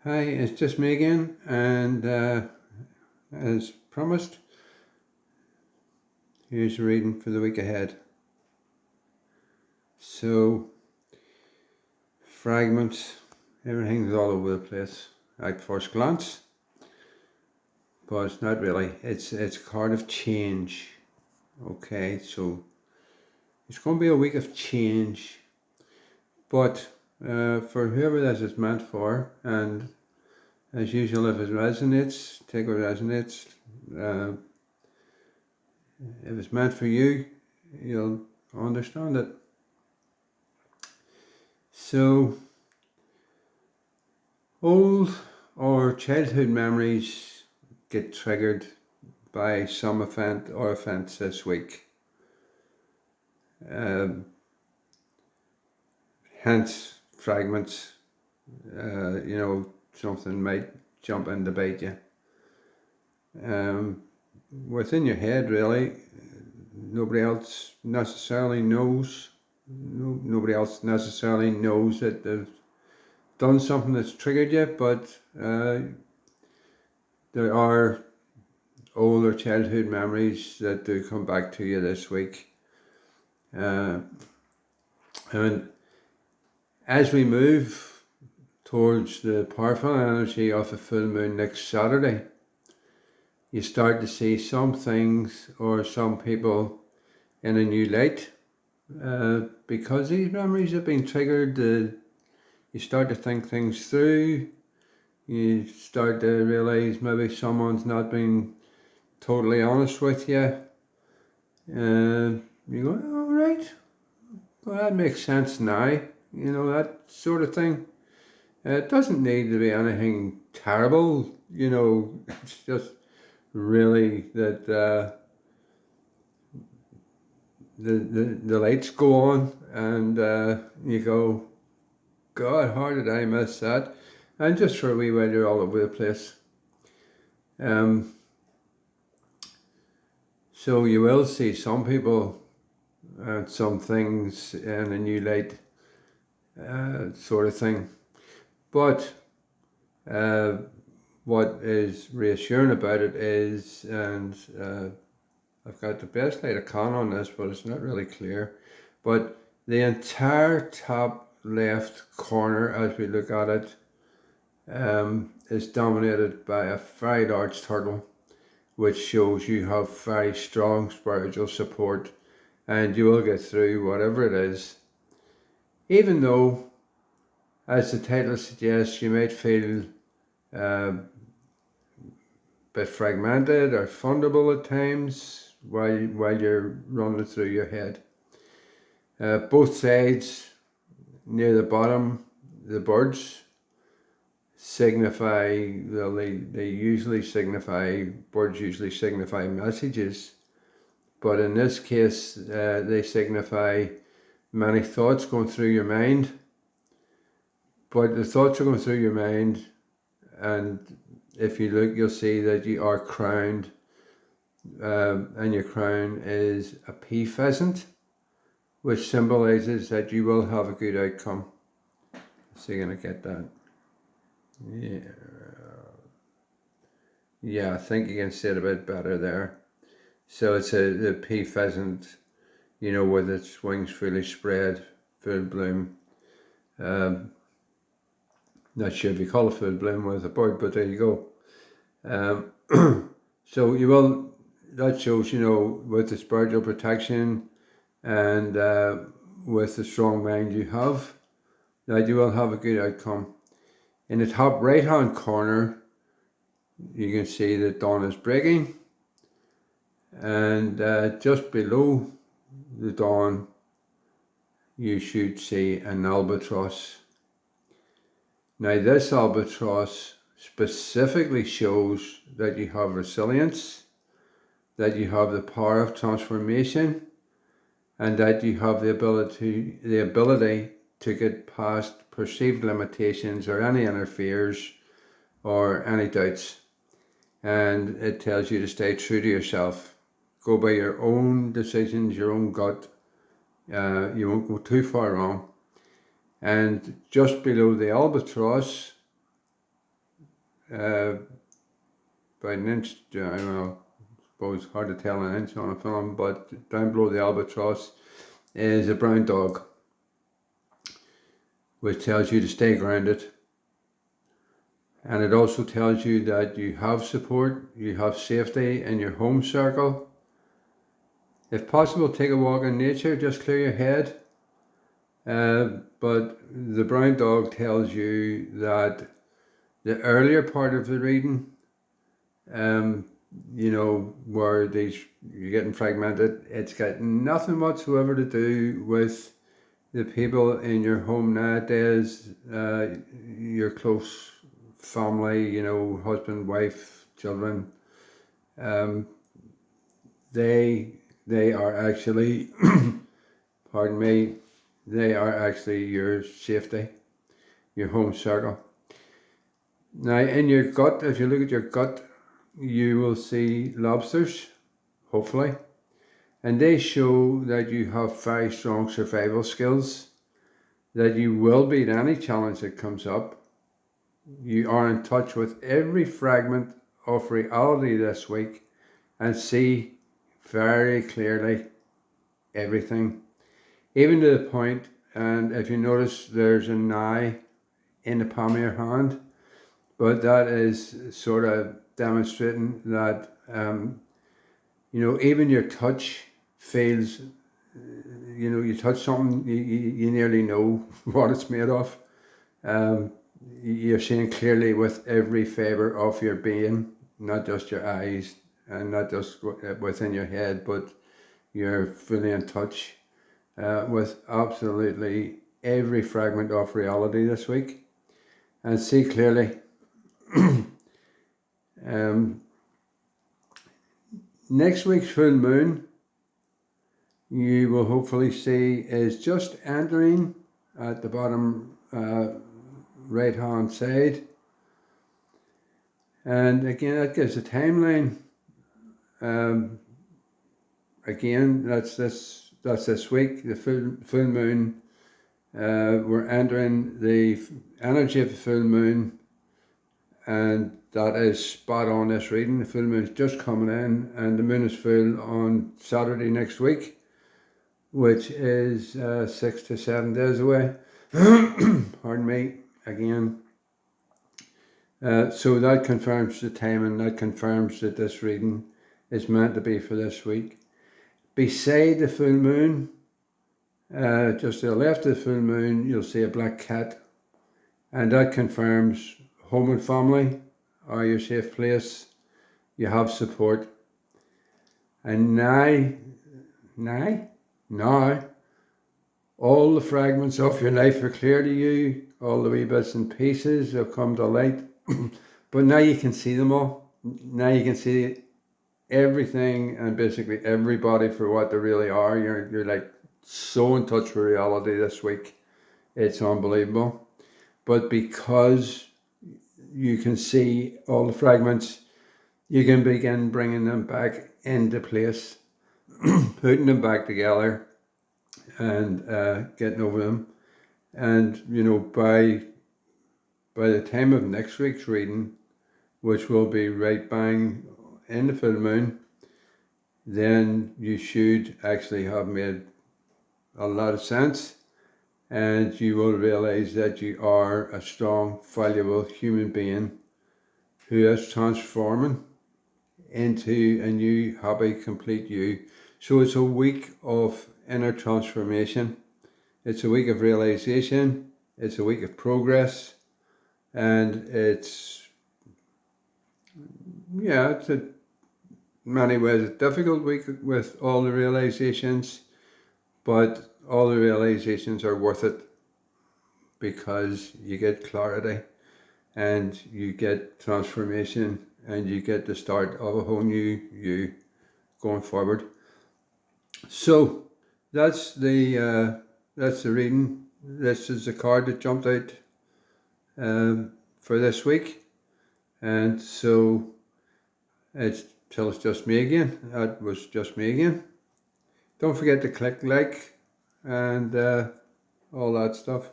Hi, it's just me again, and as promised, here's a reading for the week ahead. So, fragments, everything's all over the place at first glance, but it's not really. It's a card of change. Okay, so it's going to be a week of change, but for whoever this is meant for, and as usual, if it resonates, take what resonates. Uh, if it's meant for you, you'll understand it. So, old or childhood memories get triggered by some event or events this week. Um, Hence, fragments, something might jump in to bite you. Within your head, really, nobody else necessarily knows. Nobody else necessarily knows that they've done something that's triggered you, but there are older childhood memories that do come back to you this week. And as we move towards the powerful energy of the full moon next Saturday, you start to see some things or some people in a new light. Because these memories have been triggered, you start to think things through. You start to realise maybe someone's not been totally honest with you. You go, all right, well, that makes sense now. That sort of thing. It doesn't need to be anything terrible. It's just really that the lights go on and you go, God, how did I miss that? And just for a wee while, you're all over the place. So you will see some people and some things in a new light, sort of thing. But what is reassuring about it is, and I've got the best light I can on this, but it's not really clear. But the entire top left corner, as we look at it, is dominated by a very large turtle, which shows you have very strong spiritual support and you will get through whatever it is. Even though, as the title suggests, you might feel a bit fragmented or fundable at times while you're running through your head. Both sides, near the bottom, the birds signify, well, they usually signify, birds usually signify messages, but in this case, they signify many thoughts going through your mind. But the thoughts are going through your mind, and if you look, you'll see that you are crowned, and your crown is a pea pheasant, which symbolizes that you will have a good outcome. So you're going to get that. Yeah, I think you can see it a bit better there. So it's the pea pheasant, with its wings fully spread, full bloom. Not sure if you call it full bloom with a bird, but there you go. So that shows, with the spiritual protection and with the strong mind you have, that you will have a good outcome. In the top right hand corner, you can see that dawn is breaking, and just below the dawn, you should see an albatross. Now, this albatross specifically shows that you have resilience, that you have the power of transformation, and that you have the ability to get past perceived limitations or any inner fears or any doubts. And it tells you to stay true to yourself. Go by your own decisions, your own gut. You won't go too far wrong. And just below the albatross, by an inch. I don't know, I suppose hard to tell an inch on a film, but down below the albatross is a brown dog, which tells you to stay grounded. And it also tells you that you have support, you have safety in your home circle. If possible, take a walk in nature, just clear your head. But the brown dog tells you that the earlier part of the reading, where you're getting fragmented, it's got nothing whatsoever to do with the people in your home nowadays, your close family, husband, wife, children. They are actually, pardon me, they are actually your safety, your home circle. Now, in your gut, if you look at your gut, you will see lobsters, hopefully, and they show that you have very strong survival skills, that you will beat any challenge that comes up. You are in touch with every fragment of reality this week and see very clearly everything, even to the point, and if you notice, there's an eye in the palm of your hand, but that is sort of demonstrating that, even your touch feels, you touch something, you nearly know what it's made of. You're seeing clearly with every fibre of your being, not just your eyes and not just within your head, but you're fully in touch with absolutely every fragment of reality this week and see clearly. Next week's full moon, you will hopefully see, is just entering at the bottom right hand side, and again that gives a timeline. Again, that's this week, the full moon. We're entering the energy of the full moon, and that is spot on this reading. The full moon is just coming in, and the moon is full on Saturday next week, which is 6 to 7 days away. Pardon me, again. So that confirms the timing, that confirms that this reading is meant to be for this week. Beside the full moon, just to the left of the full moon, you'll see a black cat, and that confirms home and family are your safe place. You have support. And now, all the fragments of your life are clear to you. All the wee bits and pieces have come to light. But now you can see them all. Now you can see everything and basically everybody for what they really are. You're like so in touch with reality this week. It's unbelievable. But because you can see all the fragments, you can begin bringing them back into place, putting them back together and getting over them. And, by the time of next week's reading, which will be right bang in the full moon, then you should actually have made a lot of sense, and you will realize that you are a strong, valuable human being who is transforming into a new, happy, complete you. So it's a week of inner transformation. It's a week of realization. It's a week of progress. And it's in many ways a difficult week with all the realizations, but all the realizations are worth it because you get clarity and you get transformation and you get the start of a whole new you going forward. So that's the reading. This is the card that jumped out for this week, and so it's till it's just me again. That was just me again. Don't forget to click like and all that stuff.